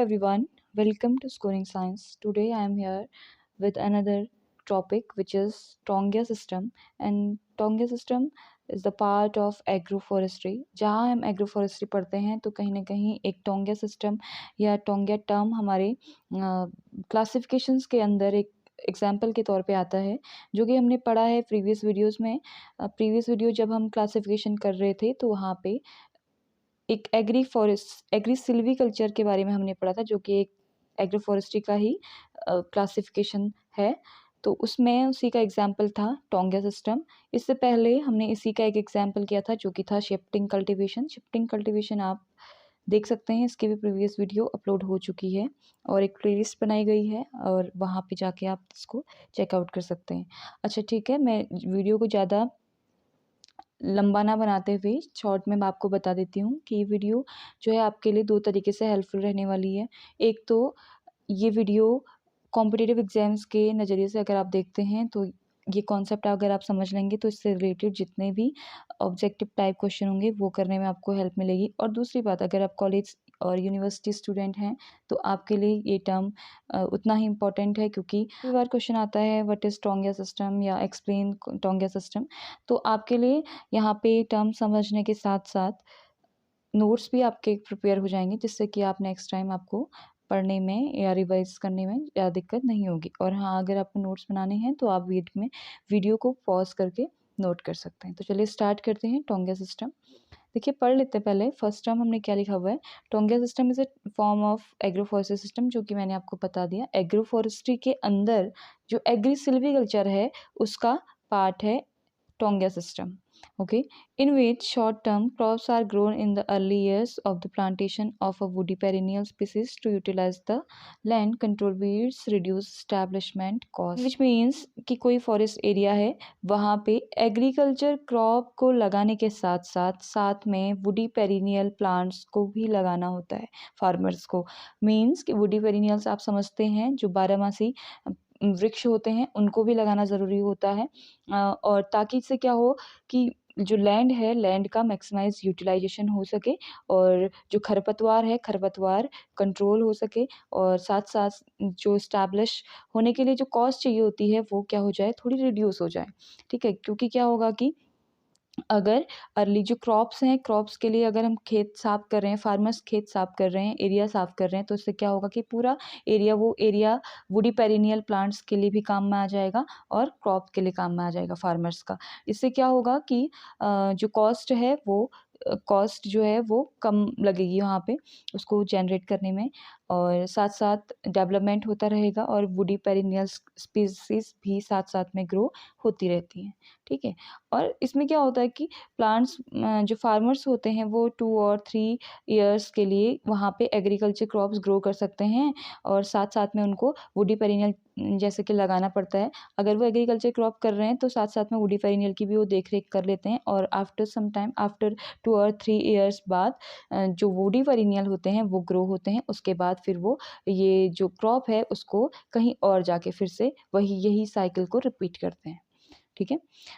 everyone, welcome to Scoring Science. Today I am here with another topic which is Tonga system, and Tonga system is the part of agroforestry. जहाँ हम agroforestry पढ़ते हैं तो कहीं ना कहीं एक टोंगा सिस्टम या टोंगा टर्म हमारे क्लासिफिकेशंस के अंदर एक एग्जाम्पल के तौर पे आता है, जो कि हमने पढ़ा है प्रीवियस वीडियोस में। प्रीवियस वीडियो जब हम क्लासिफिकेशन कर रहे थे तो वहाँ पे एक एग्री सिल्वी कल्चर के बारे में हमने पढ़ा था, जो कि एक एग्रो फॉरेस्ट्री का ही क्लासिफिकेशन है। तो उसमें उसी का एग्जाम्पल था टोंगा सिस्टम। इससे पहले हमने इसी का एक एग्जाम्पल किया था, जो कि था शिफ्टिंग कल्टीवेशन। शिफ्टिंग कल्टीवेशन आप देख सकते हैं, इसकी भी प्रीवियस वीडियो अपलोड हो चुकी है और एक प्लेलिस्ट बनाई गई है और वहाँ पे जाके आप इसको चेकआउट कर सकते हैं। अच्छा ठीक है, मैं वीडियो को ज़्यादा लंबा ना बनाते हुए शॉर्ट में मैं आपको बता देती हूँ कि ये वीडियो जो है आपके लिए दो तरीके से हेल्पफुल रहने वाली है। एक तो ये वीडियो कॉम्पिटिटिव एग्जाम्स के नज़रिए से अगर आप देखते हैं तो ये कॉन्सेप्ट अगर आप समझ लेंगे तो इससे रिलेटेड जितने भी ऑब्जेक्टिव टाइप क्वेश्चन होंगे वो करने में आपको हेल्प मिलेगी। और दूसरी बात, अगर आप कॉलेज और यूनिवर्सिटी स्टूडेंट हैं तो आपके लिए ये टर्म उतना ही इम्पोर्टेंट है, क्योंकि कई बार क्वेश्चन आता है व्हाट इज़ टोंगा सिस्टम या एक्सप्लेन टोंगा सिस्टम। तो आपके लिए यहाँ पे टर्म समझने के साथ साथ नोट्स भी आपके प्रिपेयर हो जाएंगे, जिससे कि आप नेक्स्ट टाइम आपको पढ़ने में या रिवाइज करने में ज़्यादा दिक्कत नहीं होगी। और हाँ, अगर आपको नोट्स बनाने हैं तो आप वीडियो को पॉज करके नोट कर सकते हैं। तो चलिए स्टार्ट करते हैं टोंगा सिस्टम। देखिए, पढ़ लेते हैं पहले। फर्स्ट टर्म हमने क्या लिखा हुआ है, tonga system is a form of agroforestry system, जो कि मैंने आपको बता दिया। एग्रोफॉरेस्ट्री के अंदर जो एग्री सिल्वीकल्चर है उसका पार्ट है Tonga system. Okay, in which short-term crops are grown in the early years of the plantation of a woody perennial species to utilize the land, control weeds, reduce establishment cost. Which means कि कोई forest area है, वहाँ पे agriculture crop को लगाने के साथ साथ में वुडी पेरिनियल प्लांट्स को भी लगाना होता है फार्मर्स को। मीन्स कि वुडी पेरिनियल्स आप समझते हैं, जो बारहमासी वृक्ष होते हैं उनको भी लगाना ज़रूरी होता है, और ताकि इससे क्या हो कि जो लैंड है, लैंड का मैक्सिमाइज यूटिलाइजेशन हो सके और जो खरपतवार है, खरपतवार कंट्रोल हो सके, और साथ साथ जो इस्टेब्लिश होने के लिए जो कॉस्ट चाहिए होती है वो क्या हो जाए, थोड़ी रिड्यूस हो जाए। ठीक है, क्योंकि क्या होगा कि अगर अर्ली जो क्रॉप्स हैं, क्रॉप्स के लिए अगर हम खेत साफ कर रहे हैं, फार्मर्स खेत साफ कर रहे हैं, एरिया साफ कर रहे हैं, तो इससे क्या होगा कि पूरा एरिया, वो एरिया वुडी पेरिनियल प्लांट्स के लिए भी काम में आ जाएगा और क्रॉप के लिए काम में आ जाएगा फार्मर्स का। इससे क्या होगा कि जो कॉस्ट है वो कॉस्ट जो है वो कम लगेगी वहाँ पे उसको जनरेट करने में, और साथ साथ डेवलपमेंट होता रहेगा और वुडी पेरिनियल स्पीसीज भी साथ साथ में ग्रो होती रहती हैं। ठीक है, और इसमें क्या होता है कि प्लांट्स जो फार्मर्स होते हैं वो 2 और 3 ईयर्स के लिए वहाँ पे एग्रीकल्चर क्रॉप्स ग्रो कर सकते हैं, और साथ साथ में उनको वुडी पेरिनियल जैसे कि लगाना पड़ता है। अगर वो एग्रीकल्चर क्रॉप कर रहे हैं तो साथ साथ में वुडी पेरिनियल की भी वो देख रेख कर लेते हैं, और आफ्टर सम टाइम, आफ्टर 2 और 3 ईयर्स बाद जो वुडी पेरिनियल होते हैं वो ग्रो होते हैं। उसके बाद फिर वो ये जो क्रॉप है उसको कहीं और जाके फिर से यही साइकिल को रिपीट करते हैं। ठीक है,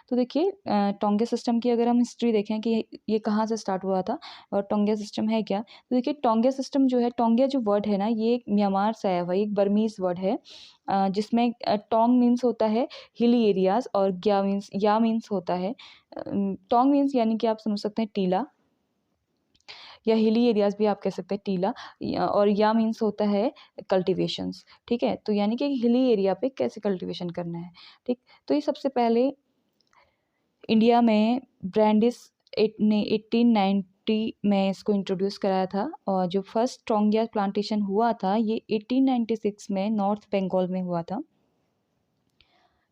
तो देखिए टोंगा सिस्टम की अगर हम हिस्ट्री देखें कि ये कहाँ से स्टार्ट हुआ था और टोंगा सिस्टम है क्या, तो देखिए टोंगा सिस्टम जो है, टोंगा जो वर्ड है ना, ये एक म्यांमार से आया हुआ एक बर्मीज वर्ड है, जिसमें टोंग मीन्स होता है हिली एरियाज और या मीन्स होता है टोंग मीन्स यानी कि आप समझ सकते हैं टीला, या हिली एरियाज भी आप कह सकते हैं टीला, और या मीन्स होता है कल्टिवेशंस। ठीक है, तो यानी कि हिली एरिया पे कैसे कल्टिवेशन करना है। ठीक, तो ये सबसे पहले इंडिया में ब्रांडिस ने 1890 में इसको इंट्रोड्यूस कराया था, और जो फर्स्ट टोंगा प्लांटेशन हुआ था ये 1896 में नॉर्थ बंगाल में हुआ था।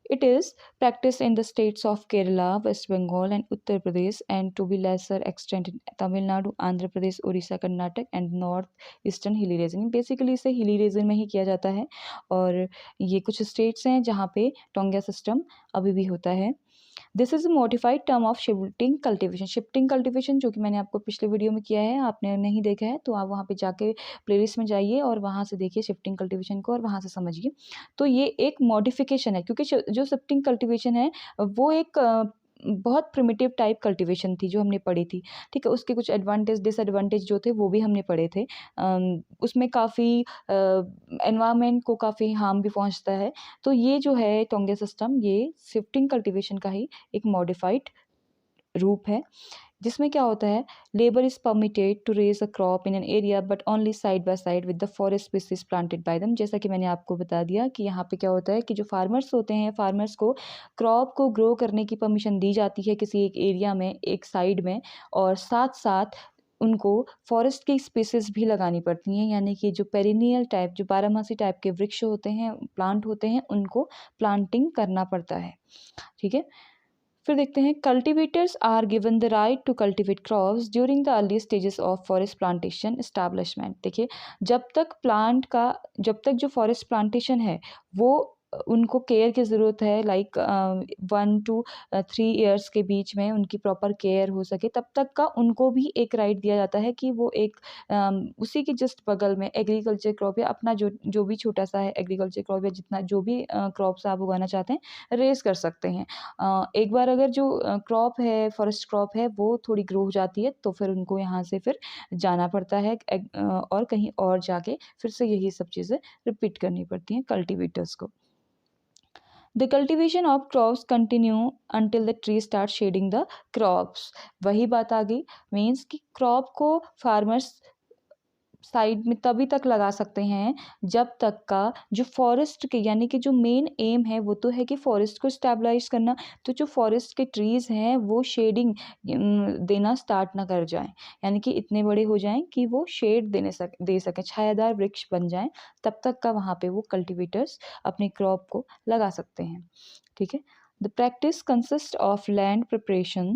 It is practiced in the states of Kerala, West Bengal and Uttar Pradesh, and to be lesser extent in Tamil Nadu, Andhra Pradesh, Orissa, Karnataka and North Eastern Hilly Region। Basically इसे hilly region में ही किया जाता है, और ये कुछ states हैं जहाँ पे टोंगा सिस्टम अभी भी होता है। This is a modified term of shifting cultivation. Shifting cultivation जो कि मैंने आपको पिछले वीडियो में किया है, आपने नहीं देखा है तो आप वहाँ पे जाके प्लेलिस्ट में जाइए और वहाँ से देखिए शिफ्टिंग कल्टिवेशन को और वहाँ से समझिए। तो ये एक मॉडिफिकेशन है, क्योंकि जो शिफ्टिंग कल्टिवेशन है वो एक बहुत प्रिमिटिव टाइप कल्टीवेशन थी जो हमने पढ़ी थी, ठीक है। उसके कुछ एडवांटेज डिसएडवांटेज जो थे वो भी हमने पढ़े थे। उसमें काफ़ी एनवायरनमेंट को काफ़ी हार्म भी पहुंचता है। तो ये जो है टोंगे सिस्टम, ये शिफ्टिंग कल्टीवेशन का ही एक मॉडिफाइड रूप है, जिसमें क्या होता है, labour is permitted to raise a crop in an area but only side by side with the forest species planted by them. जैसा कि मैंने आपको बता दिया कि यहाँ पे क्या होता है कि जो फार्मर्स होते हैं, फार्मर्स को क्रॉप को ग्रो करने की परमिशन दी जाती है किसी एक एरिया में, एक साइड में, और साथ साथ उनको फॉरेस्ट की स्पीसीज भी लगानी पड़ती हैं, यानी कि जो पेरिनियल टाइप, जो बारहमासी टाइप के वृक्ष होते हैं, प्लांट होते हैं, उनको प्लांटिंग करना पड़ता है, ठीक है। फिर देखते हैं, cultivators are given the right to cultivate crops during the early stages of forest plantation establishment. देखिए, जब तक जो फॉरेस्ट प्लांटेशन है वो उनको केयर की ज़रूरत है, लाइक 1 to 3 ईयर्स के बीच में उनकी प्रॉपर केयर हो सके, तब तक का उनको भी एक राइट दिया जाता है कि वो एक उसी के जस्ट बगल में एग्रीकल्चर क्रॉप या अपना जो जो भी छोटा सा है एग्रीकल्चर क्रॉप या जितना जो भी क्रॉप्स आप उगाना चाहते हैं, रेस कर सकते हैं। एक बार अगर जो क्रॉप है, फॉरेस्ट क्रॉप है, वो थोड़ी ग्रो हो जाती है तो फिर उनको यहाँ से फिर जाना पड़ता है और कहीं और जाके फिर से यही सब चीज़ें रिपीट करनी पड़ती हैं कल्टीवेटर्स को। The cultivation of crops continue until the tree start shedding the crops. वही बात आ गई, मीन्स कि क्रॉप को फार्मर्स साइड में तभी तक लगा सकते हैं जब तक का जो फॉरेस्ट के, यानी कि जो मेन एम है वो तो है कि फॉरेस्ट को स्टेबलाइज करना, तो जो फॉरेस्ट के ट्रीज़ हैं वो शेडिंग देना स्टार्ट ना कर जाएं, यानी कि इतने बड़े हो जाएं कि वो शेड दे सकें, छायादार वृक्ष बन जाएं, तब तक का वहाँ पे वो कल्टीवेटर्स अपनी क्रॉप को लगा सकते हैं, ठीक है। The practice consists of land preparation,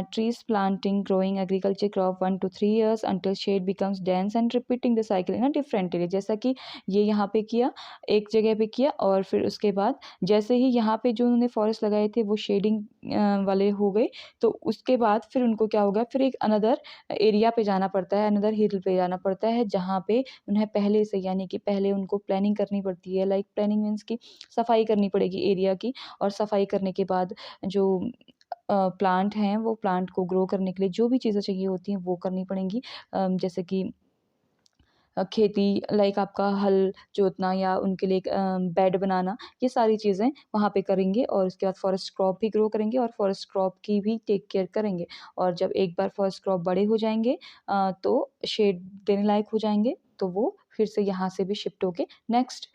trees planting, growing agriculture crop 1 to 3 years until shade becomes dense and repeating the cycle in a different area। जैसा कि ये यहाँ पे किया, एक जगह पे किया, और फिर उसके बाद जैसे ही यहाँ पे जो उन्होंने फॉरेस्ट लगाए थे वो शेडिंग वाले हो गए, तो उसके बाद फिर उनको क्या होगा, फिर एक अनदर एरिया पे जाना पड़ता है, अनदर हिल पे जाना पड़ता है, जहाँ पे उन्हें पहले से, यानी कि पहले उनको प्लानिंग करनी पड़ती है, लाइक प्लानिंग मीन्स की सफाई करनी पड़ेगी एरिया की, और सफाई करने के बाद जो प्लांट हैं वो प्लांट को ग्रो करने के लिए जो भी चीज़ें चाहिए होती हैं वो करनी पड़ेंगी, जैसे कि खेती, लाइक आपका हल जोतना या उनके लिए एक बेड बनाना, ये सारी चीज़ें वहाँ पे करेंगे, और उसके बाद फॉरेस्ट क्रॉप भी ग्रो करेंगे और फॉरेस्ट क्रॉप की भी टेक केयर करेंगे, और जब एक बार फॉरेस्ट क्रॉप बड़े हो जाएंगे तो शेड देने लायक हो जाएंगे, तो वो फिर से यहाँ से भी शिफ्ट होके नेक्स्ट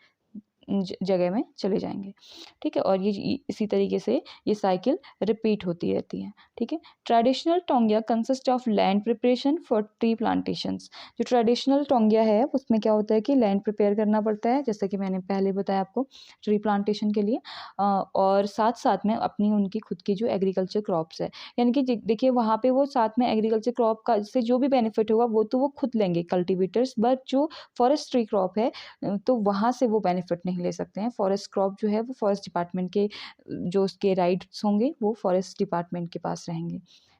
जगह में चले जाएंगे, ठीक है। और ये इसी तरीके से ये साइकिल रिपीट होती रहती है, ठीक है। Traditional taungya consist of land preparation for tree plantations. जो ट्रेडिशनल टोंगिया है उसमें क्या होता है कि लैंड प्रिपेयर करना पड़ता है, जैसे कि मैंने पहले बताया आपको, ट्री प्लांटेशन के लिए, और साथ साथ में अपनी उनकी खुद की जो एग्रीकल्चर क्रॉप्स है, यानी कि देखिए वहाँ पे वो साथ में एग्रीकल्चर क्रॉप का से जो भी बेनिफिट होगा वो तो वो खुद लेंगे कल्टीवेटर्स, बट जो फॉरेस्ट्री क्रॉप है तो वहाँ से वो बेनिफिट नहीं ले सकते हैं। फॉरेस्ट क्रॉप जो है वो फॉरेस्ट डिपार्टमेंट के जो उसके राइट्स होंगे वो फॉरेस्ट डिपार्टमेंट के पास रहेंगे,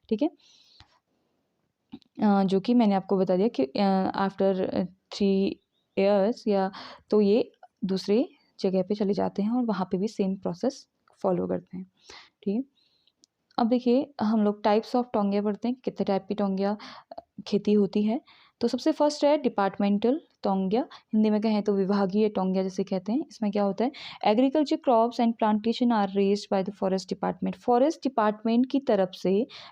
ठीक है। जो कि मैंने आपको बता दिया कि आफ्टर 3 ईयर्स या तो ये दूसरे जगह पे चले जाते हैं और वहाँ पे भी सेम प्रोसेस फॉलो करते हैं, ठीक है। अब देखिए हम लोग टाइप्स ऑफ टोंगिया पढ़ते हैं, कितने टाइप की टोंगिया खेती होती है। तो सबसे फर्स्ट है डिपार्टमेंटल टोंगिया, हिंदी में कहें तो विभागीय टोंगिया जैसे कहते हैं। इसमें क्या होता है, agriculture crops and plantation are raised by the forest department. Forest department की तरफ से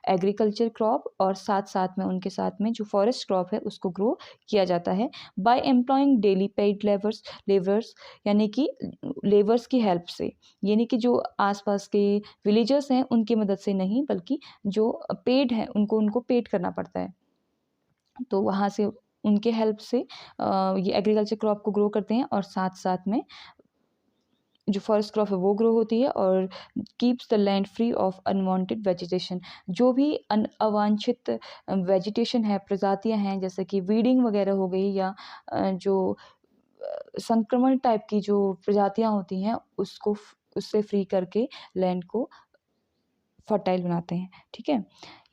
एग्रीकल्चर क्रॉप और साथ साथ में उनके साथ में जो फॉरेस्ट क्रॉप है उसको ग्रो किया जाता है by employing daily paid labours, यानी कि लेबर्स की हेल्प से, यानी कि जो आसपास के विलेजर्स हैं उनकी मदद से नहीं, बल्कि जो पेड हैं उनको पेड करना पड़ता है, तो वहाँ से उनके हेल्प से ये एग्रीकल्चर क्रॉप को ग्रो करते हैं, और साथ साथ में जो फॉरेस्ट क्रॉप है वो ग्रो होती है और keeps the land free of unwanted vegetation. जो भी अवांछित वेजिटेशन है, प्रजातियां हैं, जैसे कि वीडिंग वगैरह हो गई, या जो संक्रमण टाइप की जो प्रजातियां होती हैं उससे फ्री करके लैंड को फर्टाइल बनाते हैं, ठीक है।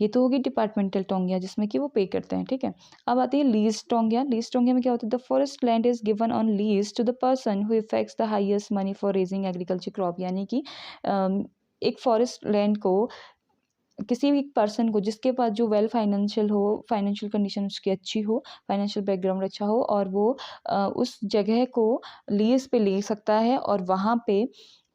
ये तो होगी डिपार्टमेंटल टोंगिया जिसमें कि वो पे करते हैं, ठीक है। अब आती है लीज टोंगिया। लीज टोंगिया में क्या होता है, the forest land is given on lease to the person who effects the highest money for raising agriculture crop, यानी कि एक फॉरेस्ट लैंड को किसी भी पर्सन को जिसके पास जो वेल फाइनेंशियल हो, फाइनेंशियल कंडीशन उसकी अच्छी हो, फाइनेंशियल बैकग्राउंड अच्छा हो, और वो उस जगह को लीज़ पे ले सकता है और वहाँ पे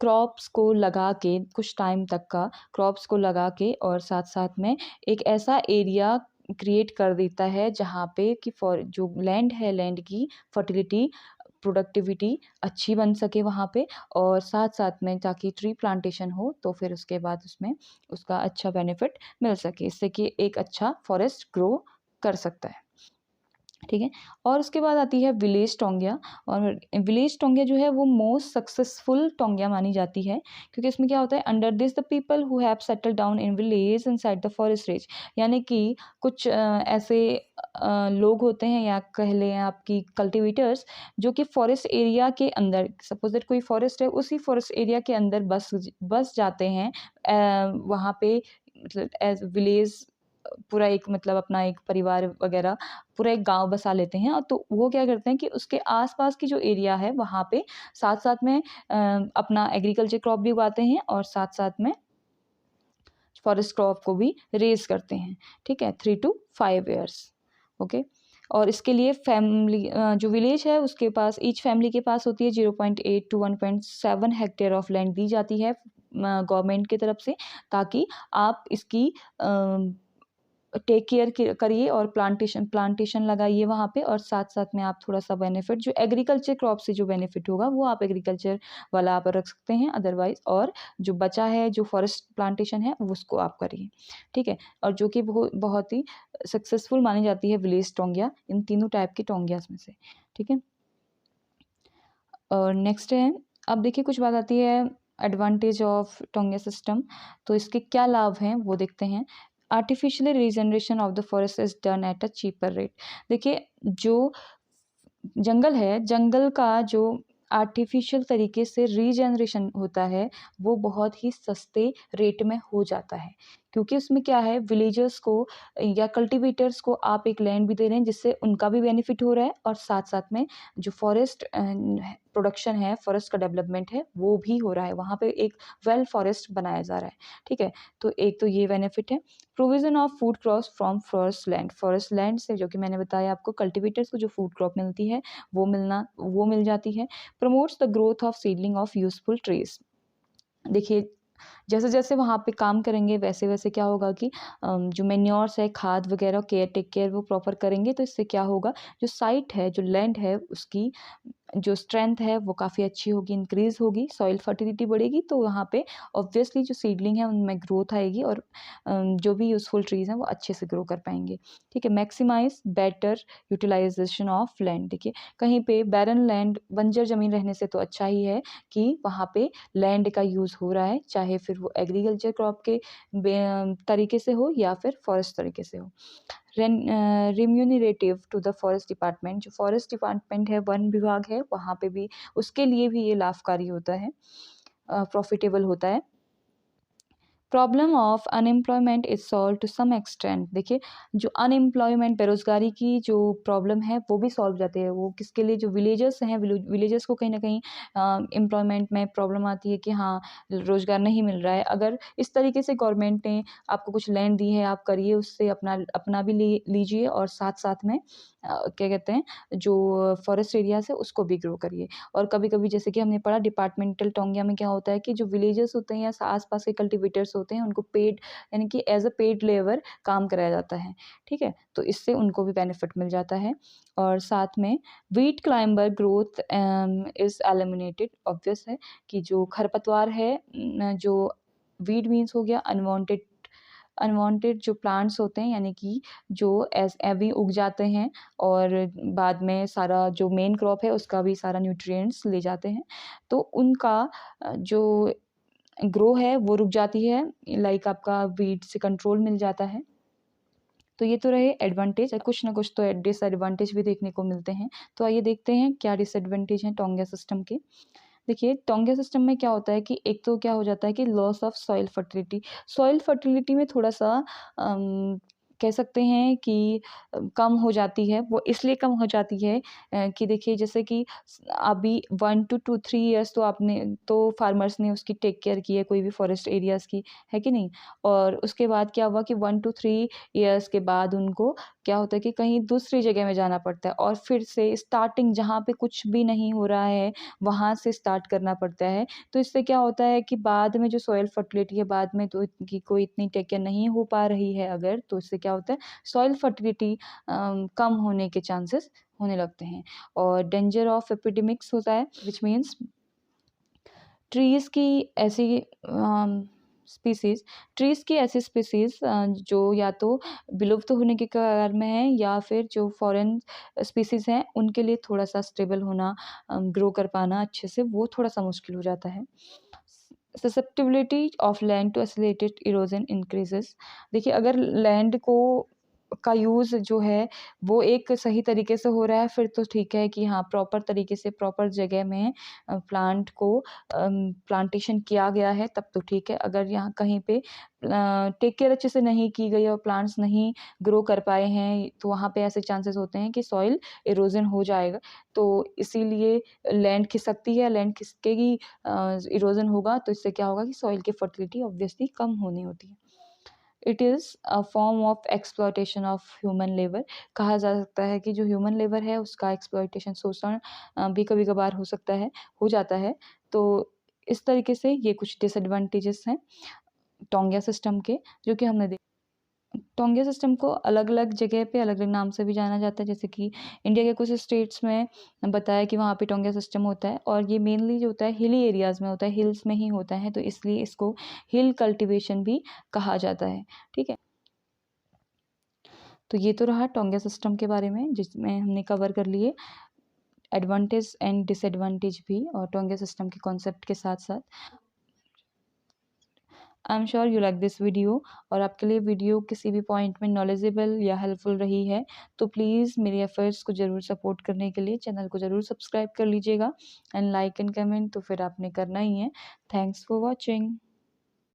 क्रॉप्स को लगा के कुछ टाइम तक का क्रॉप्स को लगा के और साथ-साथ में एक ऐसा एरिया क्रिएट कर देता है जहाँ पे कि फॉर जो लैंड है, लैंड की फर्टिलिटी, प्रोडक्टिविटी अच्छी बन सके वहाँ पे, और साथ-साथ में ताकि ट्री प्लांटेशन हो तो फिर उसके बाद उसमें उसका अच्छा बेनिफिट मिल सके, इससे कि एक अच्छा फॉरेस्ट ग्रो कर सकता है। ठीक है। और उसके बाद आती है विलेज टोंगिया, और विलेज टोंगिया जो है वो मोस्ट सक्सेसफुल टोंगिया मानी जाती है, क्योंकि इसमें क्या होता है, under this the people who have settle down in village inside the forest range, यानी कि कुछ ऐसे लोग होते हैं या कह लें आपकी कल्टिवेटर्स, जो कि फॉरेस्ट एरिया के अंदर, सपोज दैट कोई फॉरेस्ट है, उसी फॉरेस्ट एरिया के अंदर बस जाते हैं, वहाँ पे मतलब एज विलेज पूरा एक मतलब अपना एक परिवार वगैरह पूरा एक गाँव बसा लेते हैं, और तो वो क्या करते हैं कि उसके आस-पास की जो एरिया है वहाँ पे साथ-साथ में अपना एग्रीकल्चर क्रॉप भी उगाते हैं और साथ-साथ में फॉरेस्ट क्रॉप को भी रेज़ करते हैं, ठीक है? 3 टू 5 इयर्स, ओके? और इसके लिए फैमिली जो विलेज है उसके पास ईच फैमिली के पास होती है 0.8 टू 1.7 हेक्टेयर ऑफ लैंड दी जाती है गवर्नमेंट की तरफ से, ताकि आप इसकी टेक केयर करिए और प्लांटेशन लगाइए वहाँ पे, और साथ-साथ में आप थोड़ा-सा बेनिफिट जो एग्रीकल्चर क्रॉप से जो बेनिफिट होगा वो आप एग्रीकल्चर वाला आप रख सकते हैं अदरवाइज़, और जो बचा है जो फॉरेस्ट प्लांटेशन है उसको आप करिए, ठीक है? और जो कि बहुत ही सक्सेसफुल मानी जाती है विलेज टोंगिया इन तीनों टाइप की टोंगियाज़ में से, ठीक है? और नेक्स्ट है, अब देखिए कुछ बात आती है एडवांटेज ऑफ टोंगिया सिस्टम, तो इसके क्या लाभ हैं वो देखते हैं। Artificial regeneration of the forest is done at a cheaper rate. देखिए जो जंगल है, जंगल का जो आर्टिफिशियल तरीके से रीजनरेशन होता है वो बहुत ही सस्ते रेट में हो जाता है, क्योंकि उसमें क्या है, विलेजर्स को या कल्टीवेटर्स को आप एक लैंड भी दे रहे हैं जिससे उनका भी बेनिफिट हो रहा है, और साथ-साथ में जो फॉरेस्ट प्रोडक्शन है, फॉरेस्ट का डेवलपमेंट है वो भी हो रहा है, वहाँ पे एक वेल फॉरेस्ट बनाया जा रहा है, ठीक है? तो एक तो ये बेनिफिट है। Provision of food crops from forest land से, जो कि मैंने बताया आपको कल्टीवेटर्स को जो फूड क्रॉप मिलती है वो मिल जाती है। Promotes the growth of seedling of useful trees. देखिए जैसे-जैसे वहाँ पे काम करेंगे वैसे-वैसे क्या होगा कि जो मैन्योर्स है, खाद वगैरह टेक केयर वो प्रॉपर करेंगे, तो इससे क्या होगा, जो साइट है, जो लैंड है उसकी जो स्ट्रेंथ है वो काफ़ी अच्छी होगी, इंक्रीज़ होगी, सॉइल फर्टिलिटी बढ़ेगी, तो वहाँ पे ऑब्वियसली जो सीडलिंग है उनमें ग्रोथ आएगी, और जो भी यूज़फुल ट्रीज़ हैं वो अच्छे से ग्रो कर पाएँगे, ठीक है? Maximise better utilisation of land. देखिए कहीं पे बैरन लैंड, बंजर ज़मीन रहने से तो अच्छा ही है कि वहाँ पे लैंड का यूज़ हो रहा है, चाहे फिर वो एग्रीकल्चर क्रॉप के तरीके से हो या फिर फॉरेस्ट तरीके से हो। Remunerative to the forest department, जो फॉरेस्ट डिपार्टमेंट है, वन विभाग है, वहाँ पे भी उसके लिए भी ये लाभकारी होता है, प्रॉफिटेबल होता है। Problem of unemployment is solve to some extent. देखिए जो अनएम्प्लॉयमेंट, बेरोजगारी की जो प्रॉब्लम है वो भी सॉल्व जाते हैं, वो किसके लिए, जो विलेजर्स हैं, विलेजर्स को कहीं ना कहीं एम्प्लॉयमेंट में प्रॉब्लम आती है कि हाँ रोज़गार नहीं मिल रहा है। अगर इस तरीके से गवर्नमेंट ने आपको कुछ लैंड दी है, आप करिए उससे अपना अपना भी लीजिए, और साथ साथ में क्या कहते हैं, जो फॉरेस्ट एरियाज है उसको भी ग्रो करिए। और कभी कभी जैसे कि हमने पढ़ा डिपार्टमेंटल टोंगिया में क्या होता है कि जो विलेजर्स होते हैं या आस पास के कल्टिवेटर्स होते हैं उनको पेड, यानी कि एज अ पेड लेबर काम कराया जाता है, ठीक है? तो इससे उनको भी बेनिफिट मिल जाता है। और साथ में wheat climber growth is eliminated. Obvious है कि जो खरपतवार है, जो वीड मीन्स हो गया अनवांटेड, अनवांटेड जो प्लांट्स होते हैं, यानी कि जो एज एवी उग जाते हैं और बाद में सारा जो मेन क्रॉप है उसका भी सारा न्यूट्रिएंट्स ले जाते हैं, तो उनका जो ग्रो है वो रुक जाती है, लाइक आपका वीड से कंट्रोल मिल जाता है। तो ये तो रहे एडवांटेज, कुछ ना कुछ तो डिसएडवांटेज भी देखने को मिलते हैं। तो आइए देखते हैं क्या डिसएडवांटेज हैं टोंगिया सिस्टम के। देखिए टोंगिया सिस्टम में क्या होता है कि एक तो क्या हो जाता है कि loss of soil fertility. Soil fertility में थोड़ा-सा कह सकते हैं कि कम हो जाती है। वो इसलिए कम हो जाती है कि देखिए जैसे कि अभी 1 टू 3 इयर्स तो आपने तो फार्मर्स ने उसकी टेक केयर की है, कोई भी फॉरेस्ट एरियाज़ की, है कि नहीं? और उसके बाद क्या हुआ कि 1 टू 3 इयर्स के बाद उनको क्या होता है कि कहीं दूसरी जगह में जाना पड़ता है और फिर से स्टार्टिंग जहाँ पे कुछ भी नहीं हो रहा है, वहाँ से स्टार्ट करना पड़ता है। तो इससे क्या होता है कि बाद में जो सॉइल फर्टिलिटी है, बाद में तो की कोई इतनी टेक केयर नहीं हो पा रही है अगर, तो इससे क्या होता है सॉइल फर्टिलिटी कम होने के चांसेस होने लगते हैं। और डेंजर ऑफ एपिडेमिक्स होता है, व्हिच मीन्स ट्रीज़ की ऐसी स्पीसीज़ ट्रीज़ की ऐसी स्पीसीज़ जो या तो विलुप्त होने के कगार में है या फिर जो फॉरेन स्पीसीज़ हैं उनके लिए थोड़ा-सा स्टेबल होना, ग्रो कर पाना अच्छे से, वो थोड़ा-सा मुश्किल हो जाता है। Susceptibility of land to accelerated erosion increases. देखिए अगर लैंड को का यूज़ जो है वो एक सही तरीके से हो रहा है फिर तो ठीक है कि हाँ प्रॉपर तरीके से प्रॉपर जगह में प्लांट को प्लांटेशन किया गया है तब तो ठीक है। अगर यहाँ कहीं पे टेक केयर अच्छे से नहीं की गई और प्लांट्स नहीं ग्रो कर पाए हैं तो वहाँ पे ऐसे चांसेस होते हैं कि सॉइल इरोजन हो जाएगा। तो इसीलिए लैंड खिसकती है, लैंड खिसकेगी, इरोजन होगा तो इससे क्या होगा कि सॉइल की फर्टिलिटी ऑब्वियसली कम होनी होती है। It is a form of exploitation of human labour. कहा जा सकता है कि जो ह्यूमन लेबर है उसका एक्सप्लॉयटेशन, शोषण भी कभी-कभार हो सकता है, हो जाता है। तो इस तरीके से ये कुछ डिसएडवांटेजेस हैं टोंगिया सिस्टम के, जो कि हमने टोंगिया सिस्टम को अलग-अलग जगह पे अलग-अलग नाम से भी जाना जाता है, जैसे कि इंडिया के कुछ स्टेट्स में बताया कि वहाँ पे टोंगिया सिस्टम होता है और ये मेनली जो होता है हिली एरियाज़ में होता है, हिल्स में ही होता है, तो इसलिए इसको हिल कल्टीवेशन भी कहा जाता है, ठीक है? तो ये तो रहा टोंगिया सिस्टम के बारे में जिसमें हमने कवर कर लिए एडवांटेज एंड डिसएडवांटेज भी और टोंगिया सिस्टम के कॉन्सेप्ट के साथ-साथ। I am sure you like this video और आपके लिए वीडियो किसी भी पॉइंट में नॉलेजेबल या हेल्पफुल रही है तो प्लीज़ मेरे एफर्ट्स को ज़रूर सपोर्ट करने के लिए चैनल को ज़रूर सब्सक्राइब कर लीजिएगा एंड लाइक एंड कमेंट तो फिर आपने करना ही है। Thanks for watching.